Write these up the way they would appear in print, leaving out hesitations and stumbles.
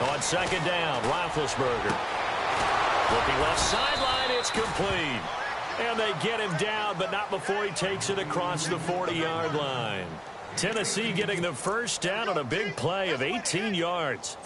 On second down, Roethlisberger. Looking left sideline, it's complete. And they get him down, but not before he takes it across the 40-yard line. Tennessee getting the first down on a big play of 18 yards.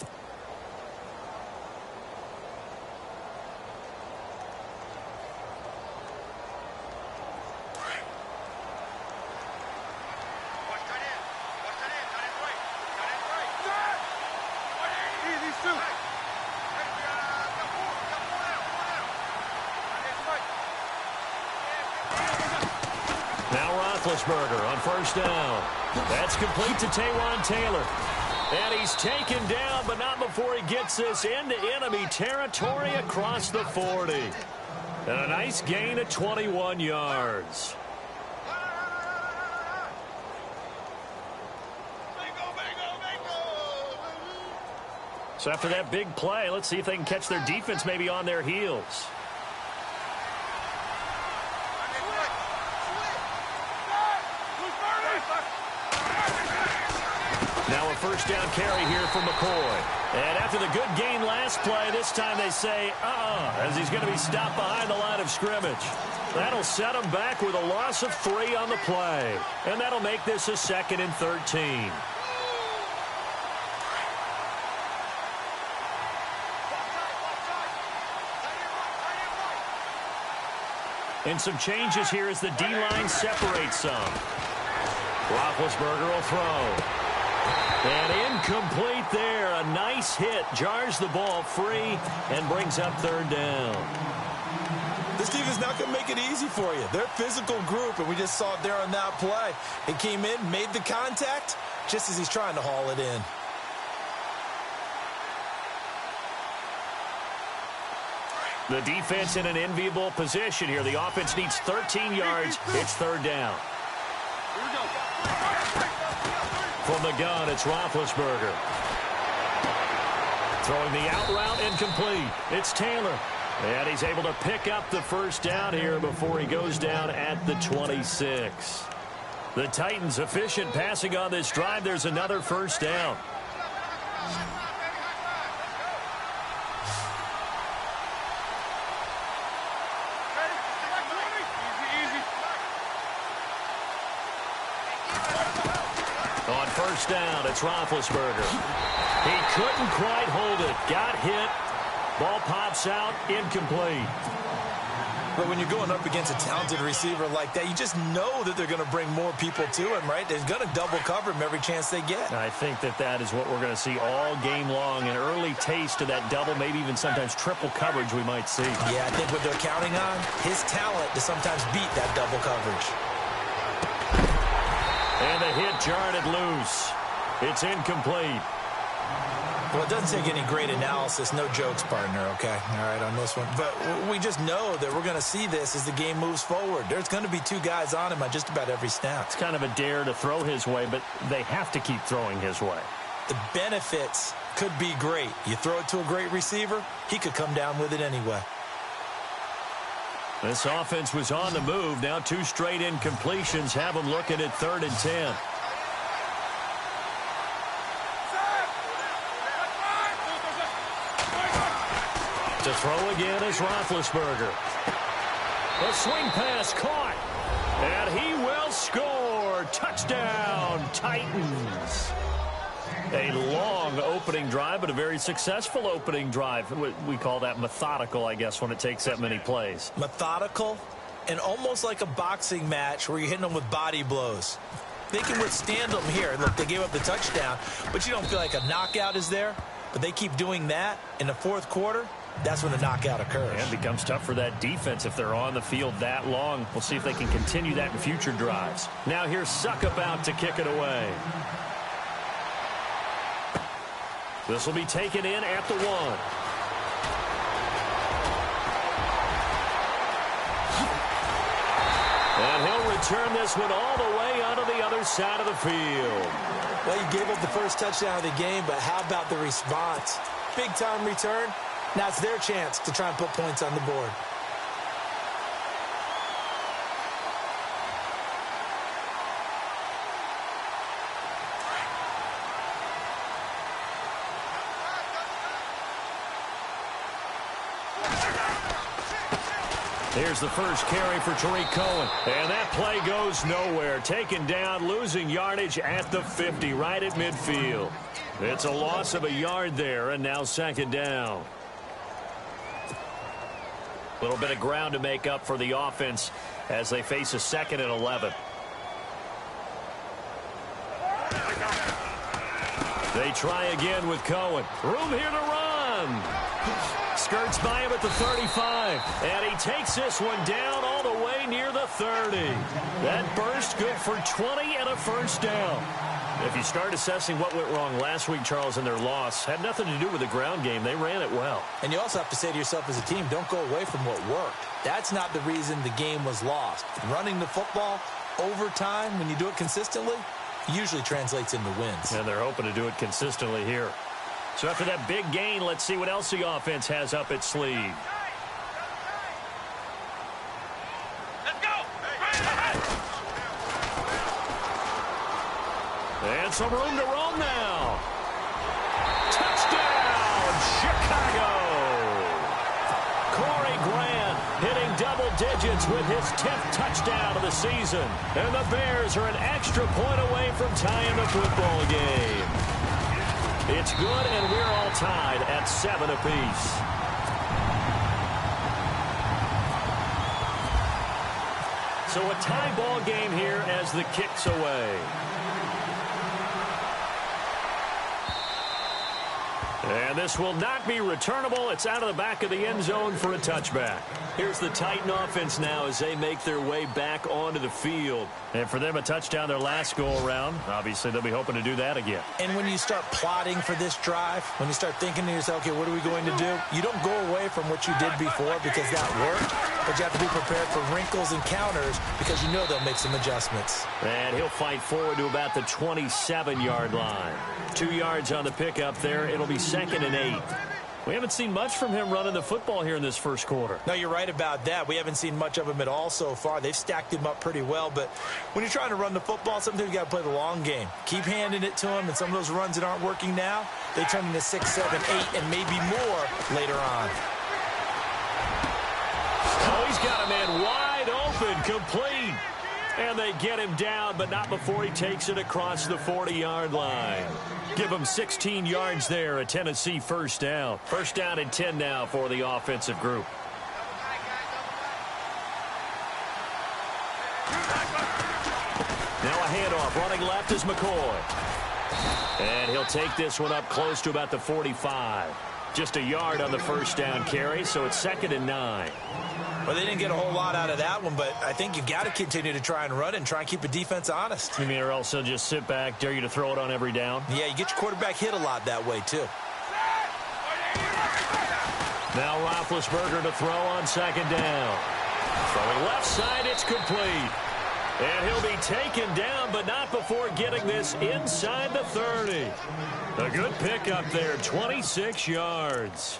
Roethlisberger on first down. That's complete to Taywan Taylor. And he's taken down, but not before he gets this into enemy territory across the 40. And a nice gain of 21 yards. So after that big play, let's see if they can catch their defense maybe on their heels. Now a first down carry here for McCoy. And after the good gain last play, this time they say, as he's going to be stopped behind the line of scrimmage. That'll set him back with a loss of 3 on the play. And that'll make this a 2nd and 13. And some changes here as the D-line separates some. Roethlisberger will throw. And incomplete there. A nice hit. Jars the ball free and brings up 3rd down. This defense not going to make it easy for you. They're a physical group, and we just saw it there on that play. It came in, made the contact, just as he's trying to haul it in. The defense in an enviable position here. The offense needs 13 yards. It's 3rd down. Here we go. From the gun, it's Roethlisberger. Throwing the out route, incomplete. It's Taylor. And he's able to pick up the first down here before he goes down at the 26. The Titans efficient passing on this drive. There's another first down. On first down, it's Roethlisberger. He couldn't quite hold it. Got hit. Ball pops out, incomplete. But when you're going up against a talented receiver like that, you just know that they're going to bring more people to him, right? They're going to double cover him every chance they get. I think that is what we're going to see all game long. An early taste of that double, maybe even sometimes triple coverage we might see. Yeah, I think what they're counting on, his talent to sometimes beat that double coverage. And the hit jarred it loose. It's incomplete. Well, it doesn't take any great analysis. No jokes, partner, okay? All right, on this one. But we just know that we're going to see this as the game moves forward. There's going to be 2 guys on him on just about every snap. It's kind of a dare to throw his way, but they have to keep throwing his way. The benefits could be great. You throw it to a great receiver, he could come down with it anyway. This offense was on the move. Now 2 straight incompletions have them looking at 3rd and 10. To throw again is Roethlisberger. A swing pass caught. And he will score. Touchdown, Titans. A long opening drive, but a very successful opening drive. We call that methodical, I guess, when it takes that many plays. Methodical and almost like a boxing match where you're hitting them with body blows. They can withstand them here. Look, they gave up the touchdown, but you don't feel like a knockout is there. But they keep doing that in the 4th quarter. That's when the knockout occurs. And it becomes tough for that defense if they're on the field that long. We'll see if they can continue that in future drives. Now here's Suckup out to kick it away. This will be taken in at the 1. And he'll return this one all the way onto the other side of the field. Well, you gave up the first touchdown of the game, but how about the response? Big-time return. Now it's their chance to try and put points on the board. Here's the first carry for Tariq Cohen. And that play goes nowhere. Taken down, losing yardage at the 50, right at midfield. It's a loss of a yard there, and now second down. A little bit of ground to make up for the offense as they face a 2nd and 11. They try again with Cohen. Room here to run. Skirts by him at the 35. And he takes this one down all the way near the 30. That burst good for 20 and a first down. If you start assessing what went wrong last week, Charles, in their loss, had nothing to do with the ground game. They ran it well. And you also have to say to yourself as a team, don't go away from what worked. That's not the reason the game was lost. Running the football over time, when you do it consistently, usually translates into wins. And they're hoping to do it consistently here. So after that big gain, let's see what else the offense has up its sleeve. Let's go! And some room to roam now. Touchdown, Chicago! Corey Grant hitting double digits with his 10th touchdown of the season. And the Bears are an extra point away from tying the football game. It's good, and we're all tied at 7 apiece. So a tie ball game here as the kick's away. And this will not be returnable. It's out of the back of the end zone for a touchback. Here's the Titan offense now as they make their way back onto the field. And for them, a touchdown their last go-around. Obviously, they'll be hoping to do that again. And when you start plotting for this drive, when you start thinking to yourself, okay, what are we going to do? You don't go away from what you did before because that worked, but you have to be prepared for wrinkles and counters because you know they'll make some adjustments. And he'll fight forward to about the 27-yard line. 2 yards on the pickup there. It'll be 2nd and 8. We haven't seen much from him running the football here in this first quarter. No, you're right about that. We haven't seen much of him at all so far. They've stacked him up pretty well, but when you're trying to run the football, sometimes you got to play the long game. Keep handing it to him, and some of those runs that aren't working now, they turn into 6, 7, 8, and maybe more later on. Oh, he's got a man wide open, complete. And they get him down, but not before he takes it across the 40-yard line. Give him 16 yards there, a Tennessee first down. First down and 10 now for the offensive group. Now a handoff. Running left is McCoy. And he'll take this one up close to about the 45. Just a yard on the first down carry, so it's 2nd and 9. Well, they didn't get a whole lot out of that one, but I think you've got to continue to try and run and try and keep the defense honest. You mean, or else they'll just sit back, dare you to throw it on every down? Yeah, you get your quarterback hit a lot that way, too. Now Roethlisberger to throw on 2nd down. Throwing left side, it's complete. And he'll be taken down, but not before getting this inside the 30. A good pickup there, 26 yards.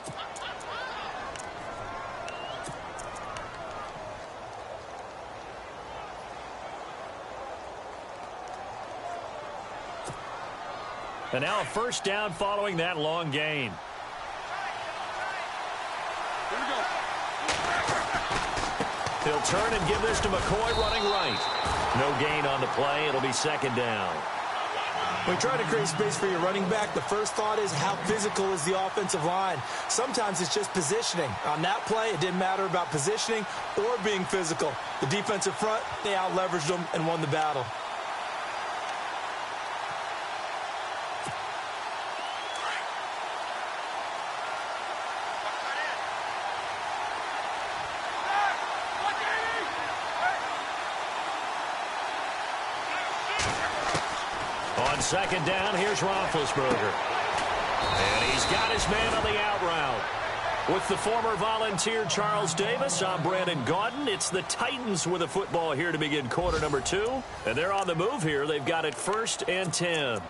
And now a first down following that long gain. Here we go. He'll turn and give this to McCoy running right. No gain on the play. It'll be 2nd down. When you try to create space for your running back, the first thought is how physical is the offensive line. Sometimes it's just positioning. On that play, it didn't matter about positioning or being physical. The defensive front, they out-leveraged them and won the battle. On 2nd down, here's Roethlisberger. And he's got his man on the out route. With the former Volunteer Charles Davis, I'm Brandon Gaudin. It's the Titans with a football here to begin quarter number 2. And they're on the move here. They've got it 1st and 10.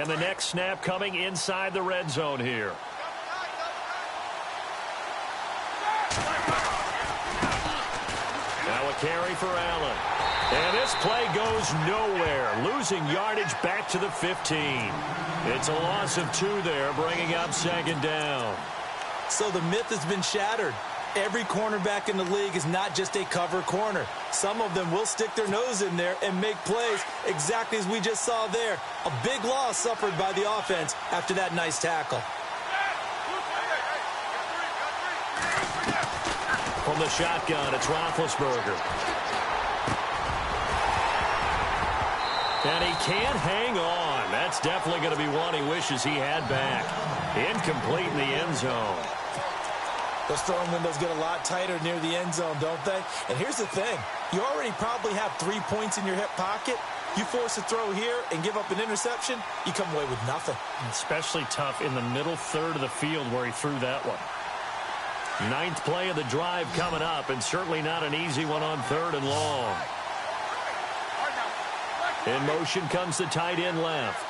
And the next snap coming inside the red zone here. Now a carry for Allen. And this play goes nowhere, losing yardage back to the 15. It's a loss of 2 there, bringing up second down. So the myth has been shattered. Every cornerback in the league is not just a cover corner. Some of them will stick their nose in there and make plays exactly as we just saw there. A big loss suffered by the offense after that nice tackle. From the shotgun, it's Roethlisberger. And he can't hang on. That's definitely going to be one he wishes he had back. Incomplete in the end zone. Those throwing windows get a lot tighter near the end zone, don't they? And here's the thing. You already probably have 3 points in your hip pocket. You force a throw here and give up an interception, you come away with nothing. Especially tough in the middle third of the field where he threw that one. 9th play of the drive coming up, and certainly not an easy one on 3rd and long. In motion comes the tight end left.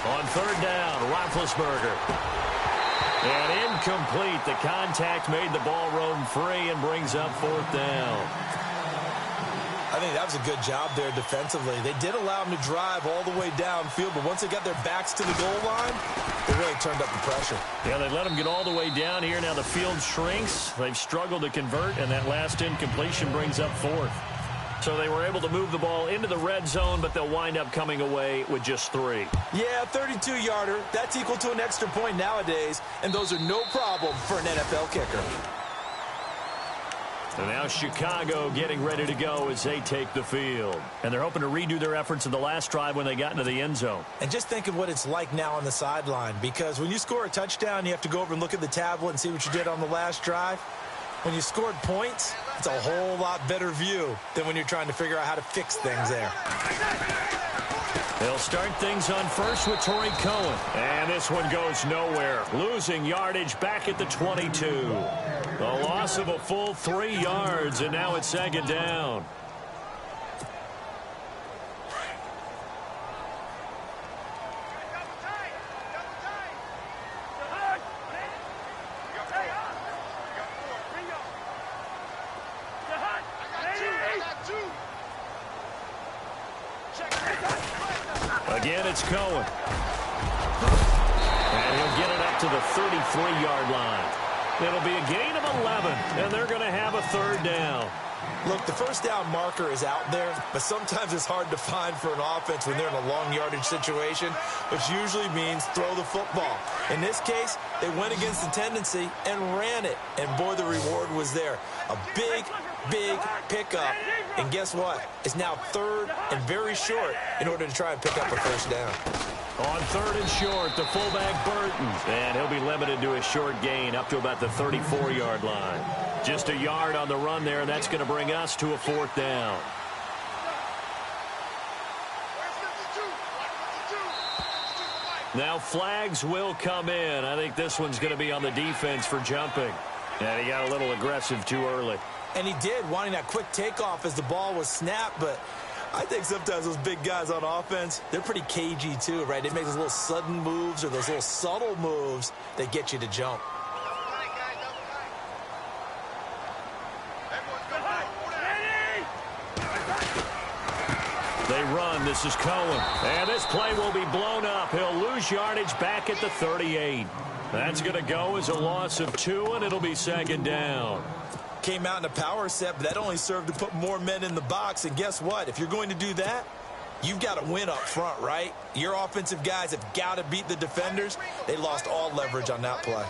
On 3rd down, Roethlisberger. And incomplete. The contact made the ball roam free and brings up 4th down. I think that was a good job there defensively. They did allow them to drive all the way downfield, but once they got their backs to the goal line, they really turned up the pressure. Yeah, they let them get all the way down here. Now the field shrinks. They've struggled to convert, and that last incompletion brings up 4th. So they were able to move the ball into the red zone, but they'll wind up coming away with just 3. Yeah, 32-yarder. That's equal to an extra point nowadays, and those are no problem for an NFL kicker. And now Chicago getting ready to go as they take the field. And they're hoping to redo their efforts in the last drive when they got into the end zone. And just think of what it's like now on the sideline, because when you score a touchdown, you have to go over and look at the tablet and see what you did on the last drive. When you scored points, it's a whole lot better view than when you're trying to figure out how to fix things there. They'll start things on first with Torrey Cohen. And this one goes nowhere. Losing yardage back at the 22. A loss of a full 3 yards, and now it's second down. Again, it's Cohen. And he'll get it up to the 33-yard line. It'll be a gain of 11, and they're going to have a 3rd down. Look, the first down marker is out there, but sometimes it's hard to find for an offense when they're in a long yardage situation, which usually means throw the football. In this case, they went against the tendency and ran it, and boy, the reward was there. A big pickup, and guess what? It's now 3rd and very short in order to try and pick up a first down. On 3rd and short, the fullback Burton, and he'll be limited to a short gain up to about the 34-yard line. Just a yard on the run there, and that's going to bring us to a 4th down. Now flags will come in. I think this one's going to be on the defense for jumping. And he got a little aggressive too early. And he did, wanting that quick takeoff as the ball was snapped, but I think sometimes those big guys on offense, they're pretty cagey too, right? They make those little sudden moves or those little subtle moves that get you to jump. They run. This is Cohen. And this play will be blown up. He'll lose yardage back at the 38. That's going to go as a loss of 2, and it'll be second down. Came out in a power set, but that only served to put more men in the box. And guess what? If you're going to do that, you've got to win up front, right? Your offensive guys have got to beat the defenders. They lost all leverage on that play.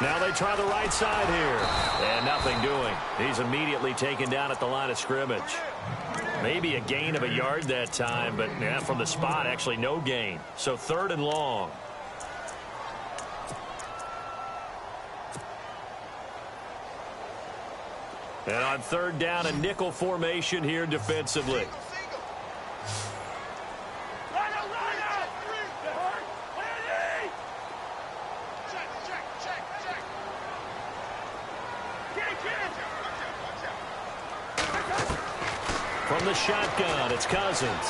Now they try the right side here. And nothing doing. He's immediately taken down at the line of scrimmage. Maybe a gain of a yard that time, but yeah, from the spot, actually no gain. So 3rd and long. And on 3rd down, a nickel formation here defensively. from the shotgun. It's Cousins.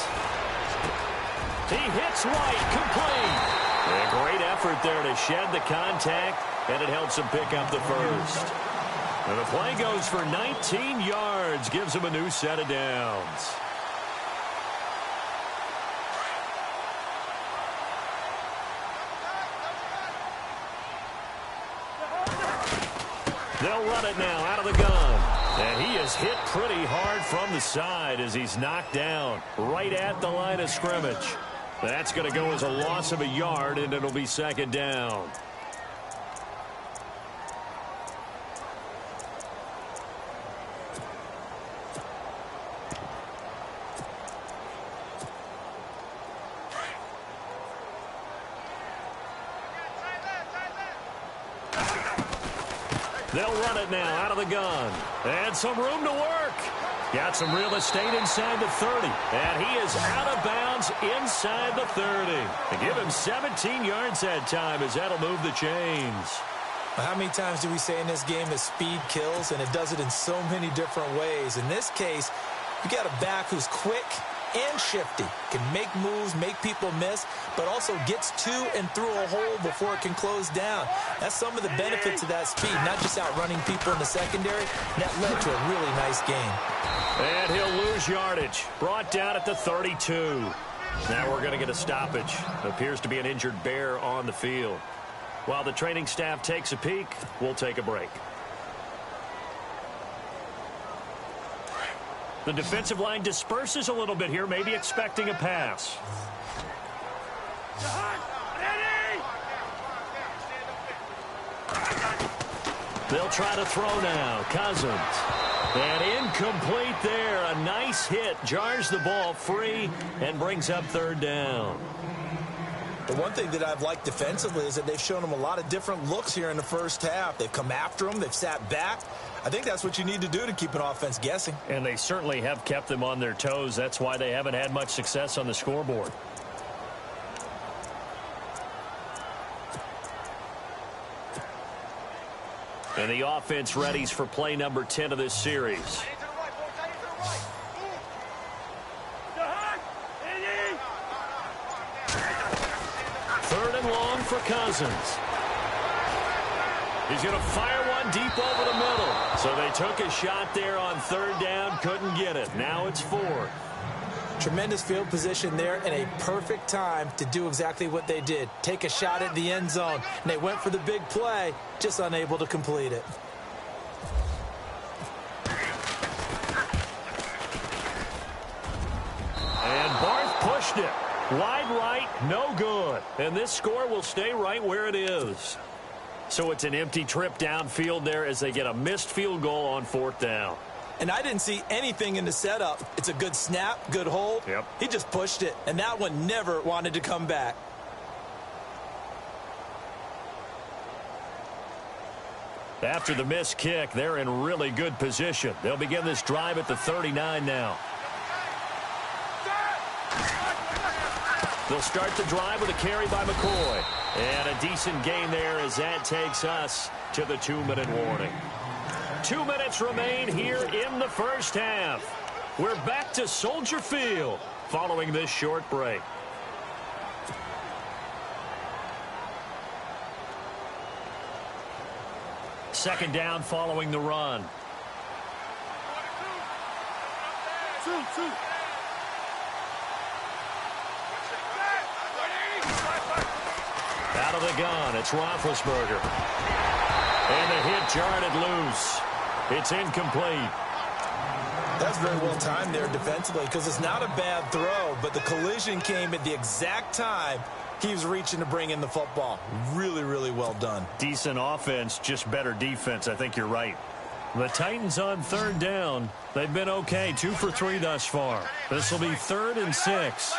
He hits right, complete. A great effort there to shed the contact, and it helps him pick up the first. And the play goes for 19 yards, gives him a new set of downs. They'll run it now out of the gun. And he is hit pretty hard from the side as he's knocked down right at the line of scrimmage. That's going to go as a loss of a yard, and it'll be second down. They'll run it now out of the gun. And some room to work. Got some real estate inside the 30. And he is out of bounds inside the 30. And give him 17 yards that time as that'll move the chains. How many times do we say in this game that speed kills, and it does it in so many different ways? In this case, you got a back who's quick and shifty, can make moves, make people miss, but also gets to and through a hole before it can close down. That's some of the benefits of that speed, not just outrunning people in the secondary. That led to a really nice game. And he'll lose yardage. Brought down at the 32. Now we're going to get a stoppage. Appears to be an injured Bear on the field. While the training staff takes a peek, we'll take a break. The defensive line disperses a little bit here, maybe expecting a pass. They'll try to throw now. Cousins. And incomplete there. A nice hit. Jars the ball free and brings up third down. The one thing that I've liked defensively is that they've shown them a lot of different looks here in the first half. They've come after them. They've sat back. I think that's what you need to do to keep an offense guessing. And they certainly have kept them on their toes. That's why they haven't had much success on the scoreboard. And the offense readies for play number 10 of this series. Third and long for Cousins. He's going to fire one deep over the middle. So they took a shot there on third down, couldn't get it. Now it's fourth. Tremendous field position there and a perfect time to do exactly what they did. Take a shot at the end zone. And they went for the big play, just unable to complete it. And Barth pushed it. Wide right, no good. And this score will stay right where it is. So it's an empty trip downfield there as they get a missed field goal on fourth down. And I didn't see anything in the setup. It's a good snap, good hold. Yep. He just pushed it, and that one never wanted to come back. After the missed kick, they're in really good position. They'll begin this drive at the 39 now. They'll start the drive with a carry by McCoy. And a decent gain there as that takes us to the 2-minute warning. 2 minutes remain here in the first half. We're back to Soldier Field following this short break. Second down following the run. Out of the gun, it's Roethlisberger. And the hit jarred it loose. It's incomplete. That's very well timed there defensively because it's not a bad throw, but the collision came at the exact time he was reaching to bring in the football. Really, really well done. Decent offense, just better defense. I think you're right. The Titans on third down. They've been okay, 2 for 3 thus far. This will be 3rd and 6.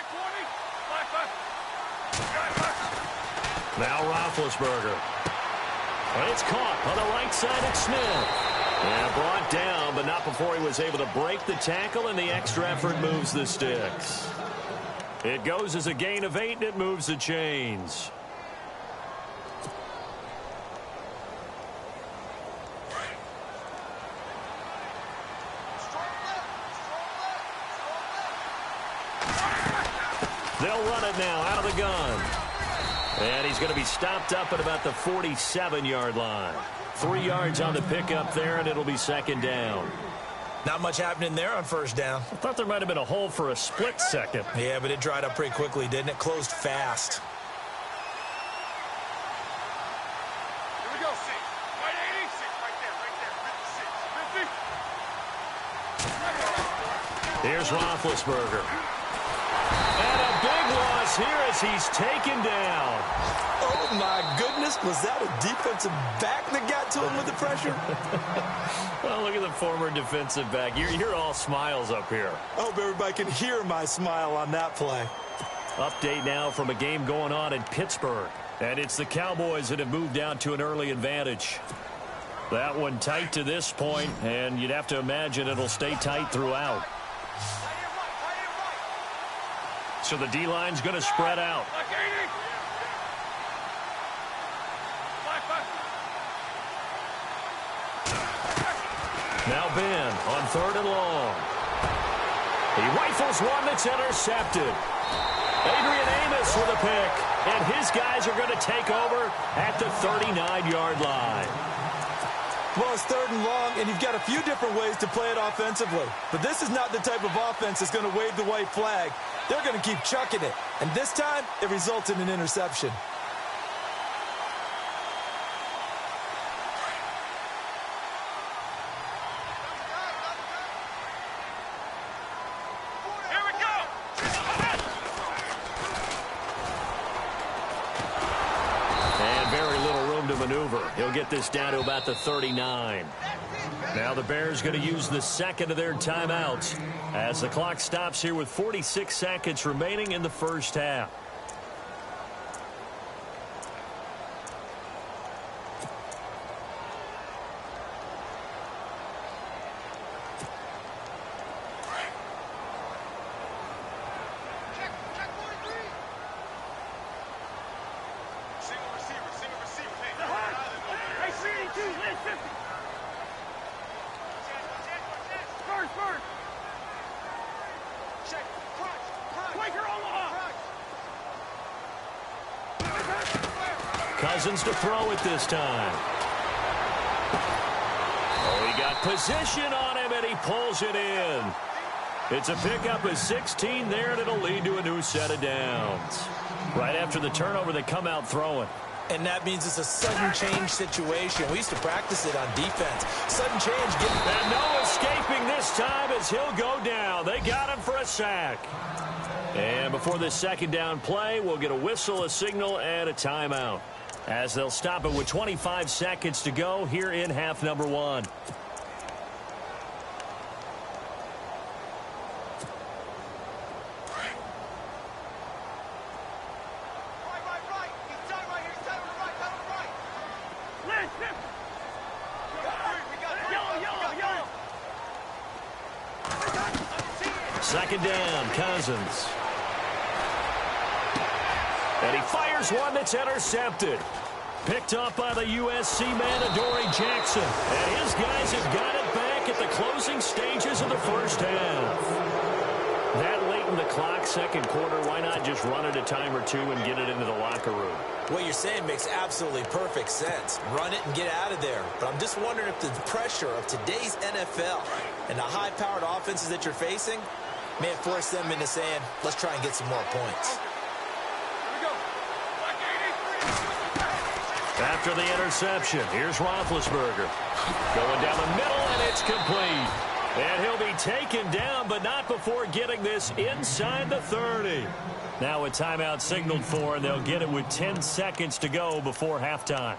Now Roethlisberger. And it's caught on the right side at Smith. And brought down, but not before he was able to break the tackle, and the extra effort moves the sticks. It goes as a gain of 8, and it moves the chains. They'll run it now out of the gun. And he's going to be stopped up at about the 47-yard line. 3 yards on the pickup there, and it'll be second down. Not much happening there on first down. I thought there might have been a hole for a split second. Yeah, but it dried up pretty quickly, didn't it? Closed fast. Here we go. 6. Right 86. Right there. 56. Here's Roethlisberger. And a big loss here as he's taken down. Oh, my goodness. Was that a defensive back that got to him with the pressure? Well, look at the former defensive back. You're all smiles up here. I hope everybody can hear my smile on that play. Update now from a game going on in Pittsburgh. And it's the Cowboys that have moved out to an early advantage. That one tight to this point, and you'd have to imagine it'll stay tight throughout. So the D-line's going to spread out. Now Ben on 3rd and long. He rifles one that's intercepted. Adrian Amos with a pick. And his guys are going to take over at the 39-yard line. Well, it's 3rd and long, and you've got a few different ways to play it offensively. But this is not the type of offense that's going to wave the white flag. They're going to keep chucking it. And this time, it results in an interception. Here we go. And very little room to maneuver. He'll get this down to about the 39. Now the Bears going to use the second of their timeouts as the clock stops here with 46 seconds remaining in the first half. Single receiver. Hey, CD2, lane 50. First. Check. Quaker Omaha. Cousins to throw it this time. Oh, he got position on him, and he pulls it in. It's a pickup of 16 there, and it'll lead to a new set of downs. Right after the turnover, they come out throwing. And that means it's a sudden change situation. We used to practice it on defense. Sudden change. And no escaping this time as he'll go down. They got him for a sack. And before this second down play, we'll get a whistle, a signal, and a timeout, as they'll stop it with 25 seconds to go here in half number 1. Second down, Cousins. And he fires one that's intercepted. Picked up by the USC man, Adoree Jackson. And his guys have got it back at the closing stages of the first half. That late in the clock, second quarter, why not just run it a time or two and get it into the locker room? What you're saying makes absolutely perfect sense. Run it and get out of there. But I'm just wondering if the pressure of today's NFL and the high-powered offenses that you're facing may have forced them into saying, let's try and get some more points. After the interception, here's Roethlisberger. Going down the middle, and it's complete. And he'll be taken down, but not before getting this inside the 30. Now a timeout signaled for, and they'll get it with 10 seconds to go before halftime.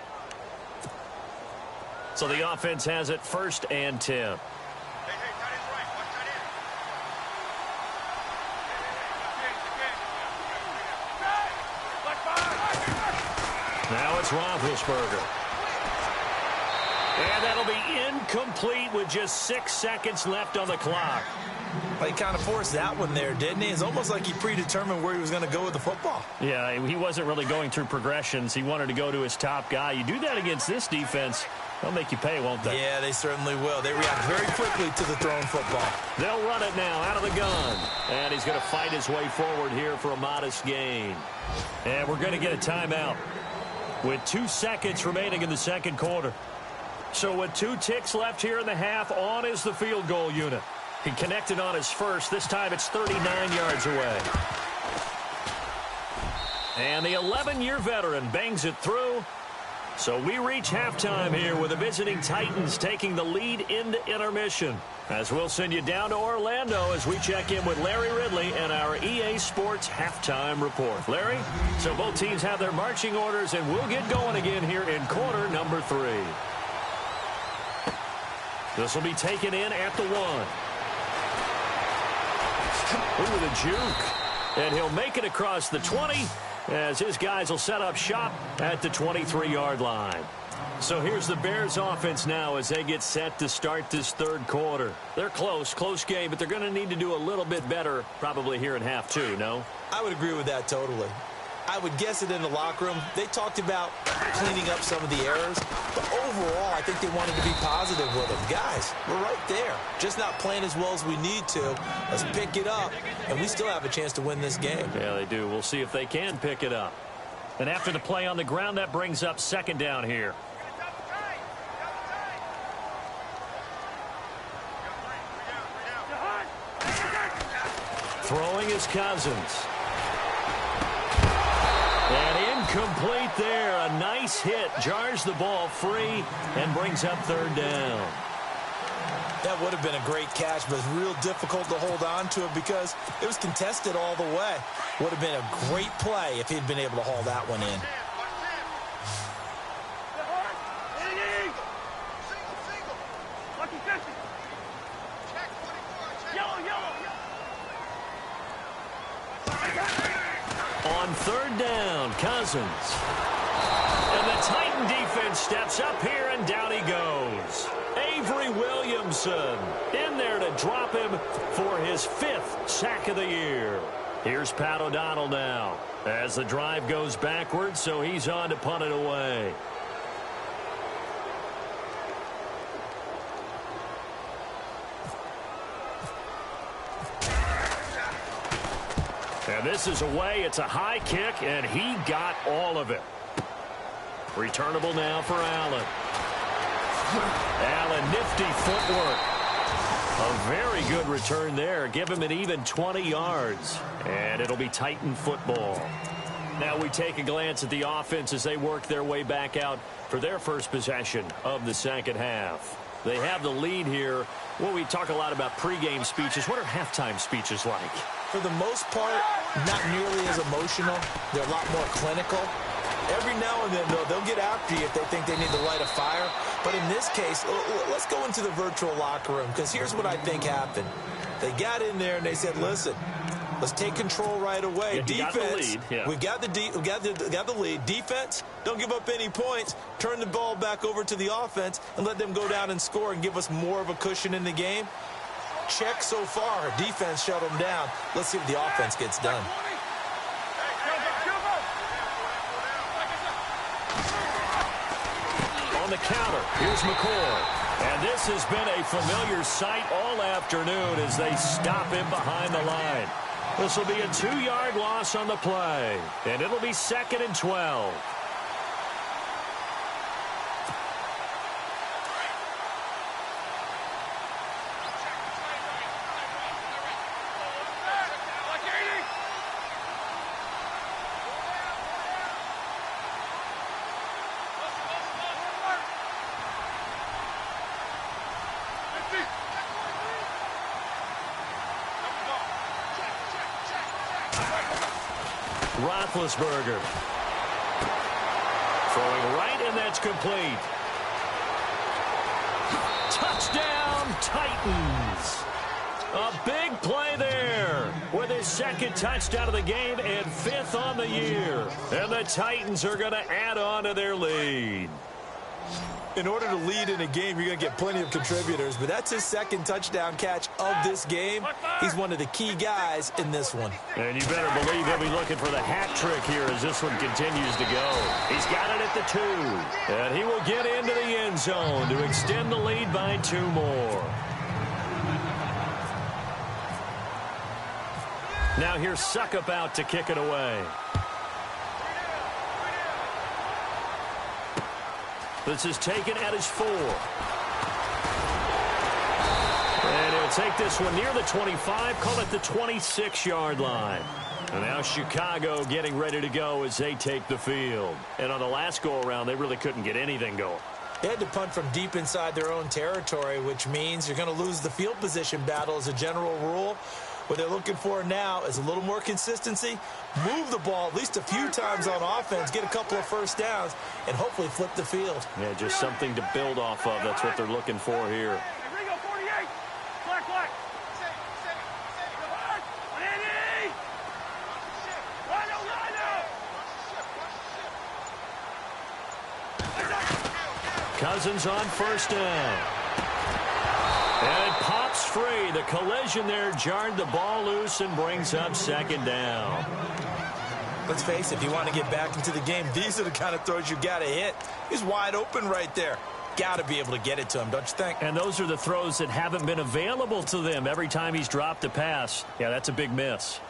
So the offense has it 1st and 10. Now it's Roethlisberger. And that'll be incomplete with just 6 seconds left on the clock. Well, he kind of forced that one there, didn't he? It's almost like he predetermined where he was going to go with the football. Yeah, he wasn't really going through progressions. He wanted to go to his top guy. You do that against this defense, they'll make you pay, won't they? Yeah, they certainly will. They react very quickly to the thrown football. They'll run it now out of the gun. And he's going to fight his way forward here for a modest gain. And we're going to get a timeout with 2 seconds remaining in the second quarter. So with 2 ticks left here in the half, on is the field goal unit. He connected on his first. This time it's 39 yards away. And the 11-year veteran bangs it through. So we reach halftime here with the visiting Titans taking the lead into intermission. As we'll send you down to Orlando as we check in with Larry Ridley and our EA Sports halftime report. Larry, so both teams have their marching orders, and we'll get going again here in quarter number 3. This will be taken in at the 1. Ooh, the juke. And he'll make it across the 20 as his guys will set up shop at the 23-yard line. So here's the Bears offense now as they get set to start this third quarter. They're close game, but they're going to need to do a little bit better probably here in half 2, no? I would agree with that totally. I would guess it in the locker room. They talked about cleaning up some of the errors, but overall, I think they wanted to be positive with them. Guys, we're right there. Just not playing as well as we need to. Let's pick it up, and we still have a chance to win this game. Yeah, they do. We'll see if they can pick it up. And after the play on the ground, that brings up second down here. Throwing is Cousins. And incomplete there. A nice hit. Jars the ball free and brings up third down. That would have been a great catch, but it's real difficult to hold on to it because it was contested all the way. Would have been a great play if he'd been able to haul that one in. On third down, Cousins. And the Titan defense steps up here, and down he goes. Avery Williamson in there to drop him for his 5th sack of the year. Here's Pat O'Donnell now as the drive goes backwards, so he's on to punt it away. And this is away. It's a high kick, and he got all of it. Returnable now for Allen. Allen, nifty footwork. A very good return there. Give him an even 20 yards. And it'll be Titan football. Now we take a glance at the offense as they work their way back out for their first possession of the second half. They have the lead here. Well, we talk a lot about pregame speeches. What are halftime speeches like? For the most part, not nearly as emotional. They're a lot more clinical. Every now and then, though, they'll get after you if they think they need to light a fire. But in this case, let's go into the virtual locker room, because here's what I think happened. They got in there and they said, listen, let's take control right away. Yeah, defense, we got the lead. Defense, don't give up any points. Turn the ball back over to the offense and let them go down and score and give us more of a cushion in the game. Check so far. Defense shut them down. Let's see what the offense gets done. On the counter, here's McCoy. And this has been a familiar sight all afternoon as they stop him behind the line. This will be a 2-yard loss on the play, and it'll be 2nd and 12. Roethlisberger throwing right, and that's complete. Touchdown, Titans. A big play there with his 2nd touchdown of the game and 5th on the year. And the Titans are going to add on to their lead. In order to lead in a game, you're going to get plenty of contributors, but that's his second touchdown catch of this game. He's one of the key guys in this one. And you better believe he'll be looking for the hat trick here as this one continues to go. He's got it at the 2, and he will get into the end zone to extend the lead by 2 more. Now here's Suckup out to kick it away. This is taken at his 4. And he'll take this one near the 25, call it the 26-yard line. And now Chicago getting ready to go as they take the field. And on the last go-around, they really couldn't get anything going. They had to punt from deep inside their own territory, which means you're going to lose the field position battle as a general rule. What they're looking for now is a little more consistency, move the ball at least a few times on offense, get a couple of first downs, and hopefully flip the field. Yeah, just something to build off of. That's what they're looking for here. Ringo, 48. Black, black. Cousins on first down. And it pops free. The collision there jarred the ball loose and brings up second down. Let's face it, if you want to get back into the game, these are the kind of throws you got to hit. He's wide open right there. Got to be able to get it to him, don't you think? And those are the throws that haven't been available to them every time he's dropped a pass. Yeah, that's a big miss.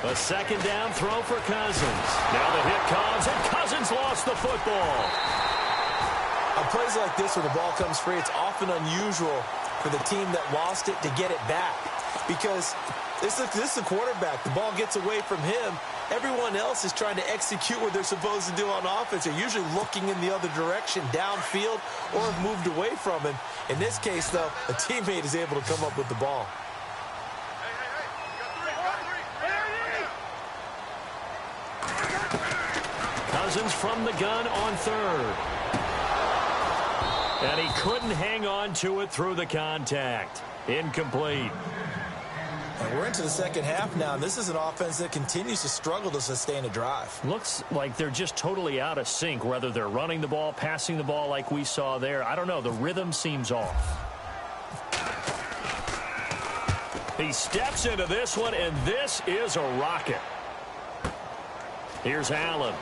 A second down throw for Cousins. Now the hit comes, and Cousins lost the football. On plays like this where the ball comes free, it's often unusual for the team that lost it to get it back. Because this is the quarterback. The ball gets away from him. Everyone else is trying to execute what they're supposed to do on offense. They're usually looking in the other direction, downfield, or have moved away from him. In this case, though, a teammate is able to come up with the ball. Cousins from the gun on third. And he couldn't hang on to it through the contact. Incomplete. And we're into the second half now, and this is an offense that continues to struggle to sustain a drive. Looks like they're just totally out of sync, whether they're running the ball, passing the ball like we saw there. I don't know. The rhythm seems off. He steps into this one, and this is a rocket. Here's Allen.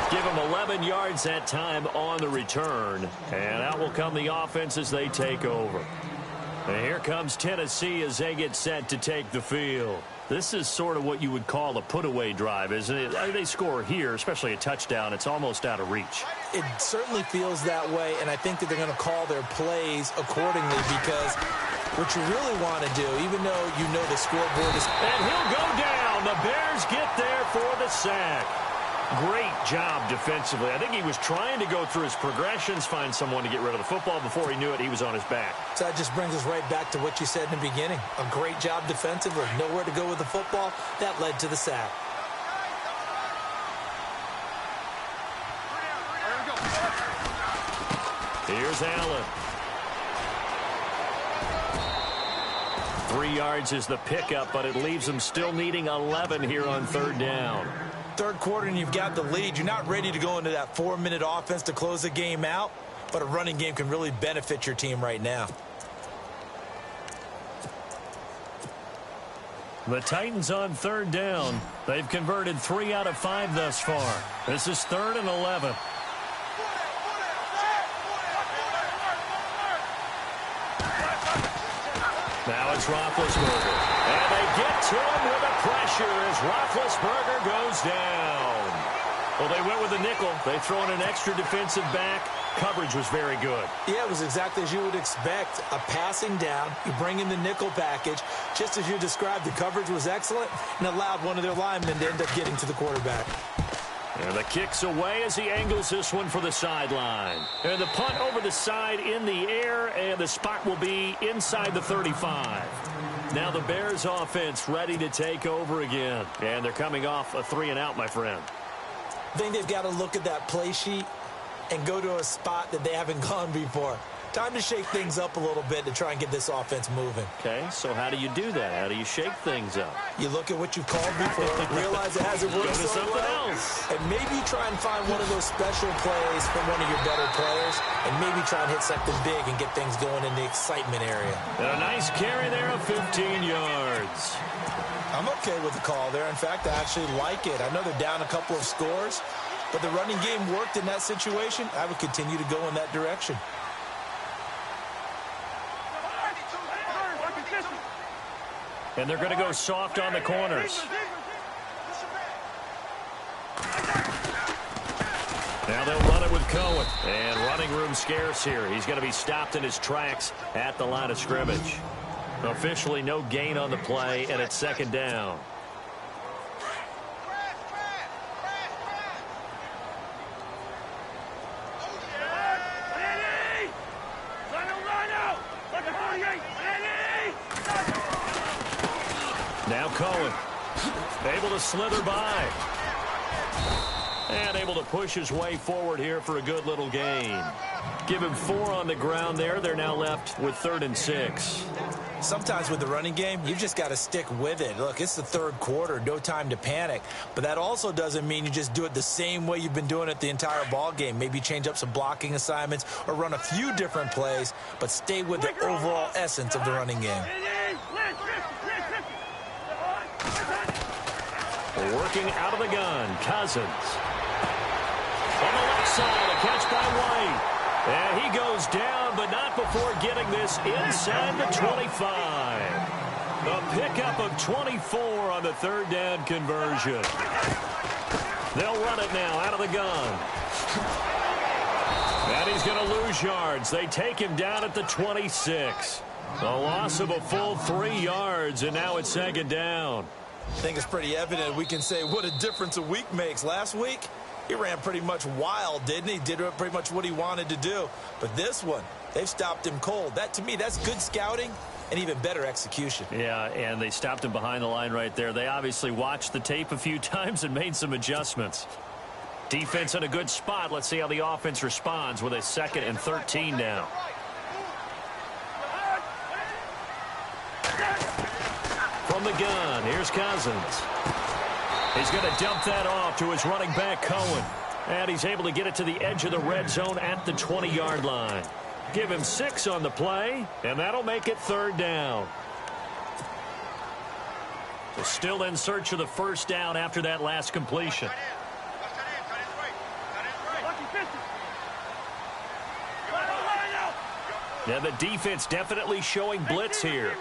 Give him 11 yards that time on the return. And out will come the offense as they take over. And here comes Tennessee as they get set to take the field. This is sort of what you would call a put-away drive, isn't it? They score here, especially a touchdown. It's almost out of reach. It certainly feels that way, and I think that they're going to call their plays accordingly because what you really want to do, even though you know the scoreboard is... And he'll go down. The Bears get there for the sack. Great job defensively. I think he was trying to go through his progressions, find someone to get rid of the football. Before he knew it, he was on his back. So that just brings us right back to what you said in the beginning. A great job defensively. Nowhere to go with the football. That led to the sack. Here's Allen. 3 yards is the pickup, but it leaves them still needing 11 here on third down. Third quarter and you've got the lead. You're not ready to go into that 4-minute offense to close the game out, but a running game can really benefit your team right now. The Titans on third down. They've converted 3 out of 5 thus far. This is 3rd and 11. Now it's Roethlisberger. And they get to him with a pressure as Roethlisberger goes down. Well, they went with a nickel. They throw in an extra defensive back. Coverage was very good. Yeah, it was exactly as you would expect. A passing down. You bring in the nickel package. Just as you described, the coverage was excellent and allowed one of their linemen to end up getting to the quarterback. And the kick's away as he angles this one for the sideline. And the punt over the side in the air, and the spot will be inside the 35. Now the Bears offense ready to take over again. And they're coming off a 3-and-out, my friend. I think they've got to look at that play sheet and go to a spot that they haven't gone before. Time to shake things up a little bit to try and get this offense moving. Okay, so how do you do that? How do you shake things up? You look at what you've called before, realize it hasn't worked Go to so something well, else. and maybe try and find one of those special plays from one of your better players, and maybe try and hit something big and get things going in the excitement area. And a nice carry there of 15 yards. I'm okay with the call there. In fact, I actually like it. I know they're down a couple of scores, but the running game worked in that situation. I would continue to go in that direction. And they're going to go soft on the corners. Now they'll run it with Cohen. And running room scarce here. He's going to be stopped in his tracks at the line of scrimmage. Officially no gain on the play, and it's second down. Now Cohen, able to slither by. And able to push his way forward here for a good little gain. Give him 4 on the ground there. They're now left with 3rd and 6. Sometimes with the running game, you've just got to stick with it. Look, it's the third quarter, no time to panic. But that also doesn't mean you just do it the same way you've been doing it the entire ball game. Maybe change up some blocking assignments or run a few different plays, but stay with the overall essence of the running game. Working out of the gun, Cousins. On the left side, a catch by White. And he goes down, but not before getting this inside the 25. A pickup of 24 on the 3rd down conversion. They'll run it now out of the gun. And he's going to lose yards. They take him down at the 26. A loss of a full 3 yards, and now it's second down. I think it's pretty evident we can say what a difference a week makes. Last week, he ran pretty much wild, didn't he? Did pretty much what he wanted to do. But this one, they've stopped him cold. That, to me, that's good scouting and even better execution. Yeah, and they stopped him behind the line right there. They obviously watched the tape a few times and made some adjustments. Defense in a good spot. Let's see how the offense responds with a 2nd and 13 now. From the gun, here's Cousins. He's going to dump that off to his running back, Cohen. And he's able to get it to the edge of the red zone at the 20-yard line. Give him 6 on the play, and that'll make it 3rd down. So still in search of the 1st down after that last completion. Yeah, the defense definitely showing blitz here.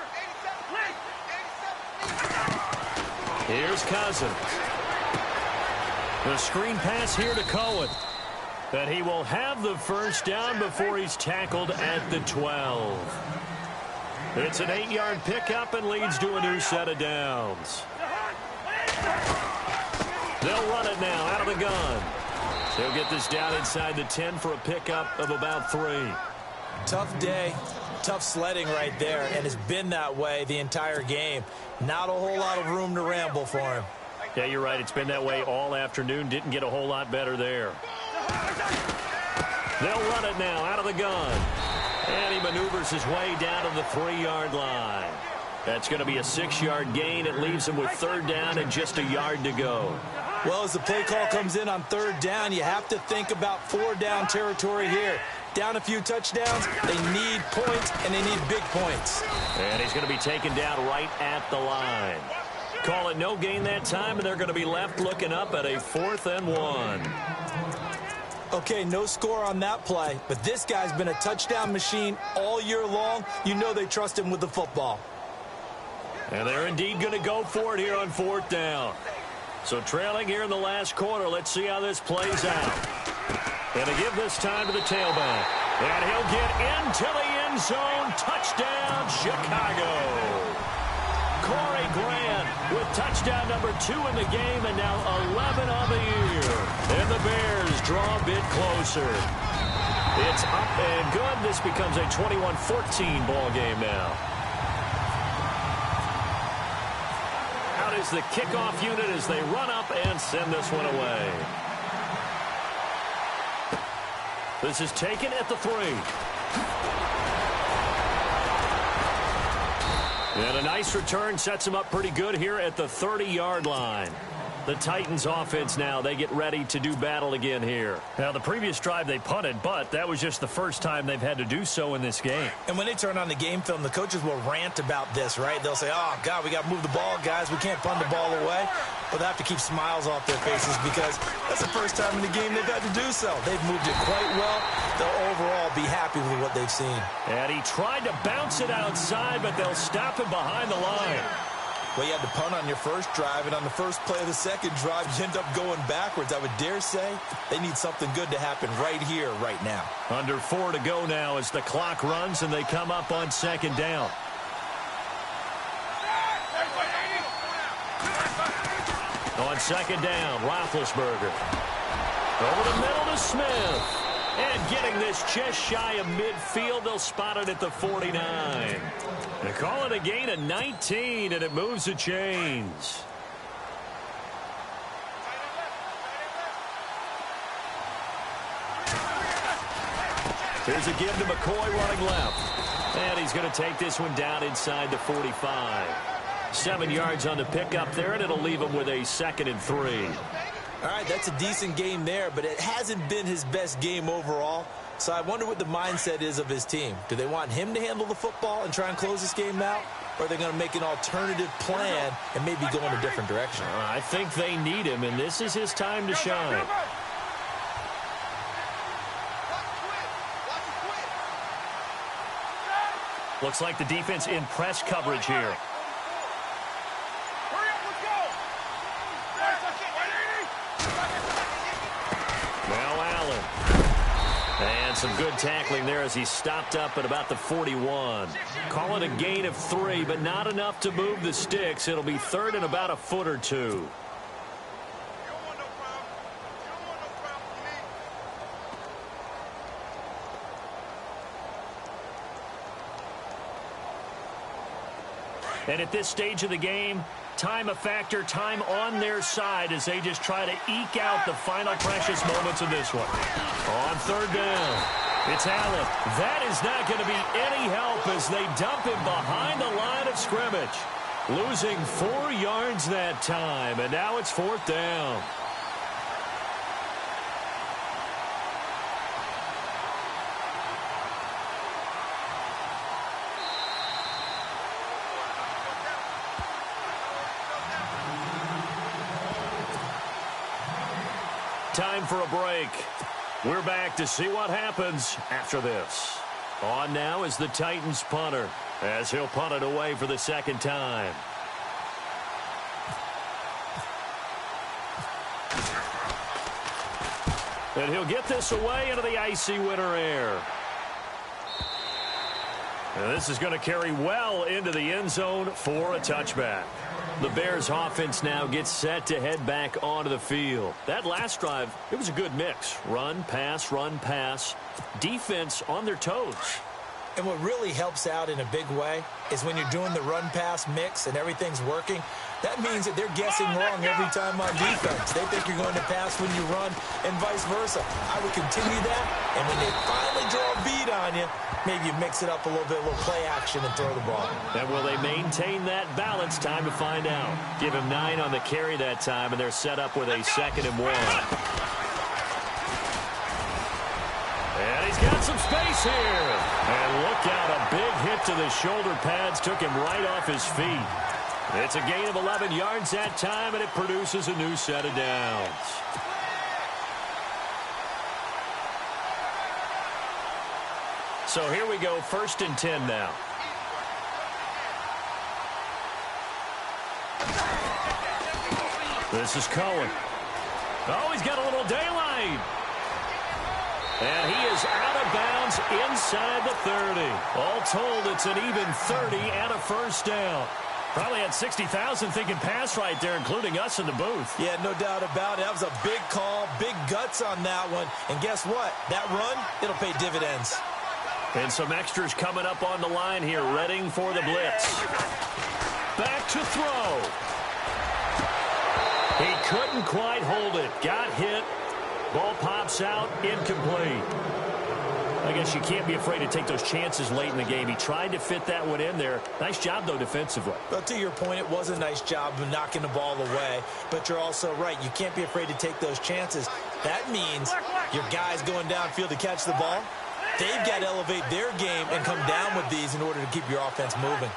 Here's Cousins. The screen pass here to Cohen. That he will have the 1st down before he's tackled at the 12. It's an 8-yard pickup and leads to a new set of downs. They'll run it now out of the gun. They'll get this down inside the 10 for a pickup of about 3. Tough day, tough sledding right there, and it's been that way the entire game. Not a whole lot of room to ramble for him. Yeah, you're right. It's been that way all afternoon. Didn't get a whole lot better there. They'll run it now out of the gun. And he maneuvers his way down to the 3-yard line. That's going to be a 6-yard gain. It leaves him with 3rd down and just a yard to go. Well, as the play call comes in on 3rd down, you have to think about 4-down territory here. Down a few touchdowns, they need points, and they need big points. And he's going to be taken down right at the line. Call it no gain that time, and they're going to be left looking up at a 4th and 1. Okay, no score on that play, but this guy's been a touchdown machine all year long. You know they trust him with the football. And they're indeed going to go for it here on 4th down. So trailing here in the last quarter, let's see how this plays out. And to give this time to the tailback. And he'll get into the end zone. Touchdown, Chicago. Corey Grant with touchdown number 2 in the game, and now 11 on the year. And the Bears draw a bit closer. It's up and good. This becomes a 21-14 ball game now. is the kickoff unit as they run up and send this one away. This is taken at the 3. And a nice return sets him up pretty good here at the 30-yard line. The Titans offense now, they get ready to do battle again here. Now, the previous drive they punted, but that was just the first time they've had to do so in this game. And when they turn on the game film, the coaches will rant about this, right? They'll say, oh, God, we got to move the ball, guys. We can't punt the ball away. But they have to keep smiles off their faces because that's the first time in the game they've had to do so. They've moved it quite well. They'll overall be happy with what they've seen. And he tried to bounce it outside, but they'll stop him behind the line. Well, you had to punt on your first drive, and on the first play of the second drive, you end up going backwards. I would dare say they need something good to happen right here, right now. Under 4 to go now as the clock runs, and they come up on second down. On second down, Roethlisberger. Over the middle to Smith. And getting this just shy of midfield, they'll spot it at the 49. They call it a gain of 19, and it moves the chains. Here's a give to McCoy running left. And he's going to take this one down inside the 45. 7 yards on the pickup there, and it'll leave him with a 2nd and 3. All right, that's a decent game there, but it hasn't been his best game overall. So I wonder what the mindset is of his team. Do they want him to handle the football and try and close this game out? Or are they going to make an alternative plan and maybe go in a different direction? I think they need him, and this is his time to shine. Looks like the defense in press coverage here. And some good tackling there as he stopped up at about the 41. Call it a gain of 3, but not enough to move the sticks. It'll be 3rd and about a foot or 2. And at this stage of the game, time a factor, time on their side as they just try to eke out the final precious moments of this one. On 3rd down, it's Allen. That is not going to be any help as they dump him behind the line of scrimmage. Losing 4 yards that time, and now it's 4th down. Time for a break. We're back to see what happens after this. On now is the Titans punter as he'll punt it away for the 2nd time. And he'll get this away into the icy winter air. And this is going to carry well into the end zone for a touchback. The Bears offense now gets set to head back onto the field. That last drive, it was a good mix. Run, pass, defense on their toes. And what really helps out in a big way is when you're doing the run-pass mix and everything's working, that means that they're guessing wrong every time on defense. They think you're going to pass when you run and vice versa. I would continue that, and when they finally draw a beat on you, maybe you mix it up a little bit, a little play action and throw the ball. And will they maintain that balance? Time to find out. Give him 9 on the carry that time, and they're set up with a 2nd and 1. And he's got some space here. And look out, a big hit to the shoulder pads took him right off his feet. It's a gain of 11 yards that time, and it produces a new set of downs. So here we go, 1st and 10 now. This is Cohen. Oh, he's got a little daylight. And he is out of bounds inside the 30. All told, it's an even 30 and a 1st down. Probably had 60,000 thinking pass right there, including us in the booth. Yeah, no doubt about it. That was a big call, big guts on that one. And guess what? That run, it'll pay dividends. And some extras coming up on the line here, readying for the blitz. Back to throw. couldn't quite hold it. Got hit. Ball pops out, incomplete. I guess you can't be afraid to take those chances late in the game. He tried to fit that one in there. Nice job, though, defensively. But to your point, it was a nice job of knocking the ball away. But you're also right. You can't be afraid to take those chances. That means your guys going downfield to catch the ball, they've got to elevate their game and come down with these in order to keep your offense moving.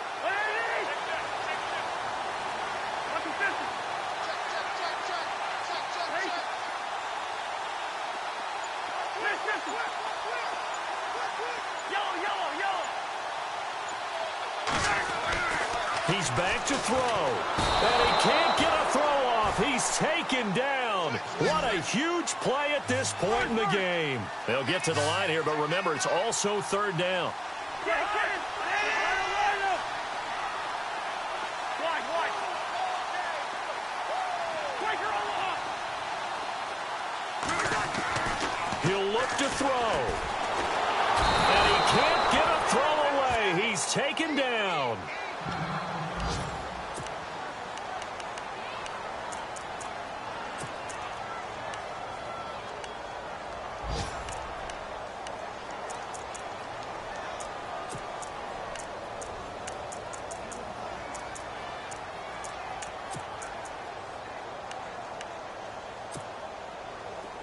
He's back to throw. And he can't get a throw off. He's taken down. What a huge play at this point in the game. They'll get to the line here, but remember, it's also third down. He'll look to throw. And he can't get a throw away. He's taken down.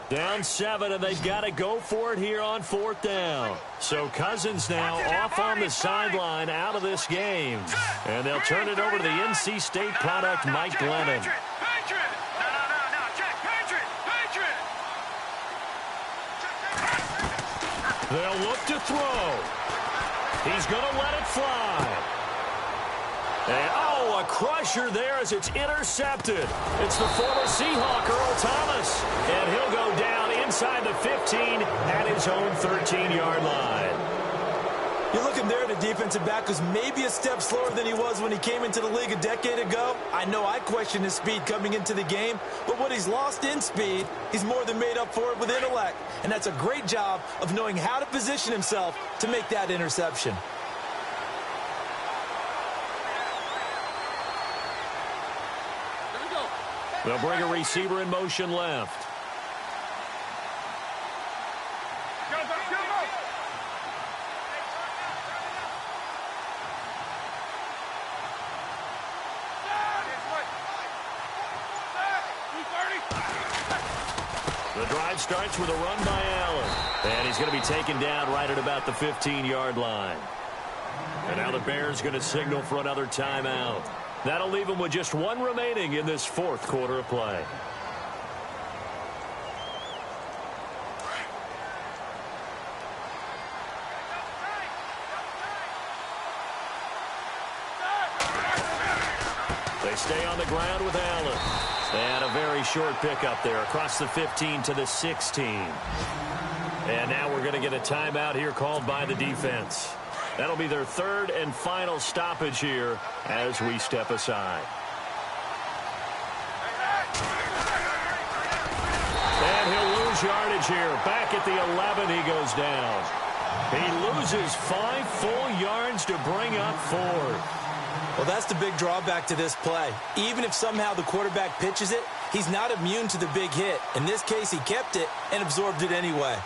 Down 7, and they've got to go for it here on 4th down. So Cousins now off on the sideline out of this game. And they'll turn it over to the NC State product, Mike Glennon. They'll look to throw. He's going to let it fly. And, oh, a crusher there as it's intercepted. It's the former Seahawk, Earl Thomas. And he'll go down inside the 15 at his own 13-yard line. You're looking there at a defensive back who's maybe a step slower than he was when he came into the league a decade ago. I know I questioned his speed coming into the game, but what he's lost in speed, he's more than made up for it with intellect. And that's a great job of knowing how to position himself to make that interception. They'll bring a receiver in motion left. The drive starts with a run by Allen. And he's going to be taken down right at about the 15-yard line. And now the Bears going to signal for another timeout. That'll leave him with just one remaining in this 4th quarter of play. They stay on the ground with Allen. And a very short pickup there across the 15 to the 16. And now we're going to get a timeout here called by the defense. That'll be their 3rd and final stoppage here as we step aside. And he'll lose yardage here. Back at the 11, he goes down. He loses 5 full yards to bring up 4th. Well, that's the big drawback to this play. Even if somehow the quarterback pitches it, he's not immune to the big hit. In this case, he kept it and absorbed it anyway.